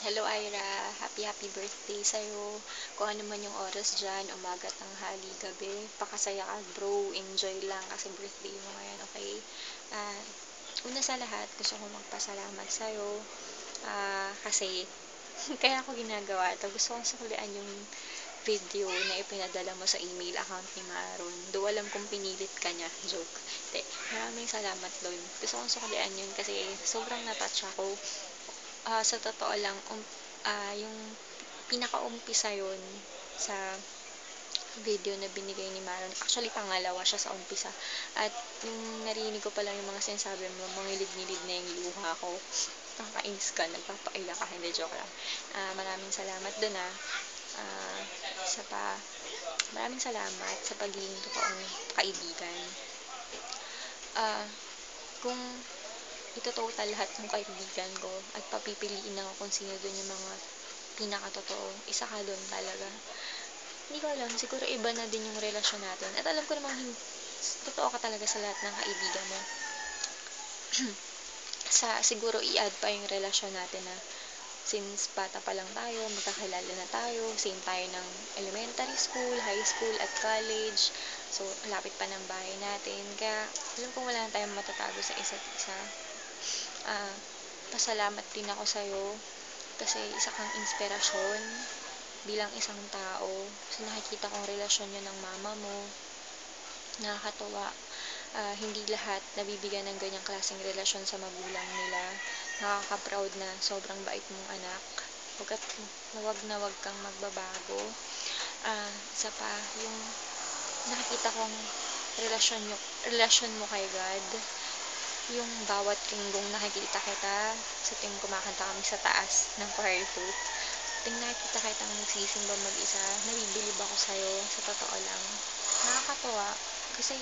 Hello Ira, happy birthday sa'yo. Kung ano man yung oras dyan, umaga, tanghali, gabi, pakasaya ka bro, enjoy lang kasi birthday mo ngayon, okay? Ah, Una sa lahat, gusto ko magpasalamat sa'yo kasi kaya ako ginagawa ito. Gusto kong suklian yung video na ipinadala mo sa email account ni Maron. Do alam kong pinilit ka niya. Joke. Hindi. Maraming salamat doon. Gusto kong suklian yun kasi sobrang natouch ako. Sa totoo lang, yung pinaka-umpisa yun sa video na binigay ni Maron. Actually, pangalawa siya sa umpisa. At yung narinig ko pa lang yung mga sinasabi mo, mangilid-ngilid na yung luha ko. Nakakainis ka, nagpapaiyak ka, hindi joke lang. Maraming salamat dun Isa pa, maraming salamat sa pagiging totoong kaibigan. Kung ito-total lahat ng kaibigan ko at papipiliin ako kung sino dun yung mga pinakatotoo, isa ka dun talaga. Hindi ko alam, siguro iba na din yung relasyon natin. At alam ko namang totoo ka talaga sa lahat ng kaibigan mo. Siguro i-add pa yung relasyon natin na since bata pa lang tayo, magkakilala na tayo, same tayo ng elementary school, high school, at college. So, lapit pa ng bahay natin. Kaya, alam ko wala na tayong matatago sa isa't isa. Pasalamat din ako sa'yo kasi isa kang inspirasyon bilang isang tao. So, nakikita kong relasyon niyo ng mama mo. Nakakatuwa. Hindi lahat nabibigyan ng ganyang klaseng relasyon sa magulang nila. Nakaka-proud na sobrang bait mong anak. Wag kang magbabago. Isa pa, yung nakikita kong relasyon mo kay God. Yung bawat linggong nakikita kita sa tuwing kumakanta kami sa taas ng choir booth. Tuwing nakikita kitang nagsisimba mag-isa, nabibilib ako sa'yo, sa totoo lang. Nakakatuwa kasi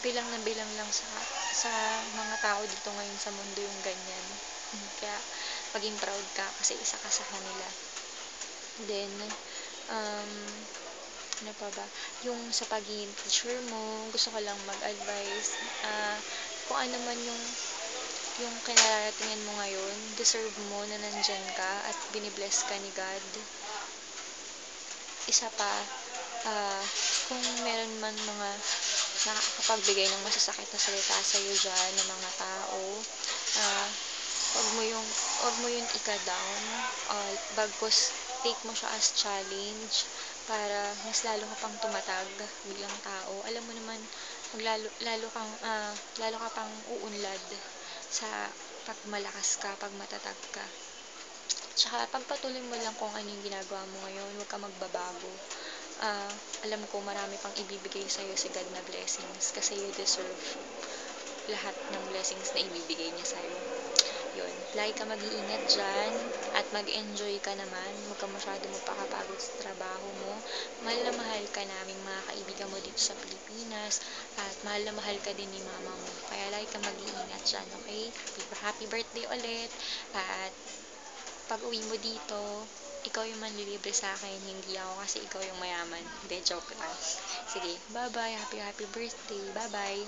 bilang na bilang lang sa mga tao dito ngayon sa mundo yung ganyan. Kaya maging proud ka kasi isa ka sa kanila. Then, ano pa ba? Yung sa pagiging teacher mo, gusto ko lang mag-advise. Kung ano man yung kinaratingan mo ngayon, deserve mo na nandyan ka at binibless ka ni God. Isa pa, kung meron man mga nakakapagbigay ng masasakit na salita sa'yo dyan ng mga tao, wag mo yun ika-down. Bagkus take mo siya as challenge para mas lalo ka pang tumatag bilang tao. Alam mo naman, lalo ka pang uunlad sa pag malakas ka, pag matatag ka. Tsaka pagpatuloy mo lang kung ano yung ginagawa mo ngayon, huwag ka magbabago. Alam ko marami pang ibibigay sa'yo si God na blessings kasi you deserve lahat ng blessings na ibibigay niya sa'yo. Yun, lagi ka mag-iingat dyan at mag-enjoy ka naman. Huwag ka masyado magpakapagod sa trabaho mo. Mahal na mahal ka naming mga kaibigan mo dito sa Pilipinas at mahal na mahal ka din ni mama mo. Kaya lagi ka mag-iingat dyan, okay? Happy birthday ulit at pag uwi mo dito, ikaw yung manlilibre sa akin, hindi ako kasi ikaw yung mayaman. Hindi, joke lang. Sige, bye-bye. Happy birthday. Bye-bye.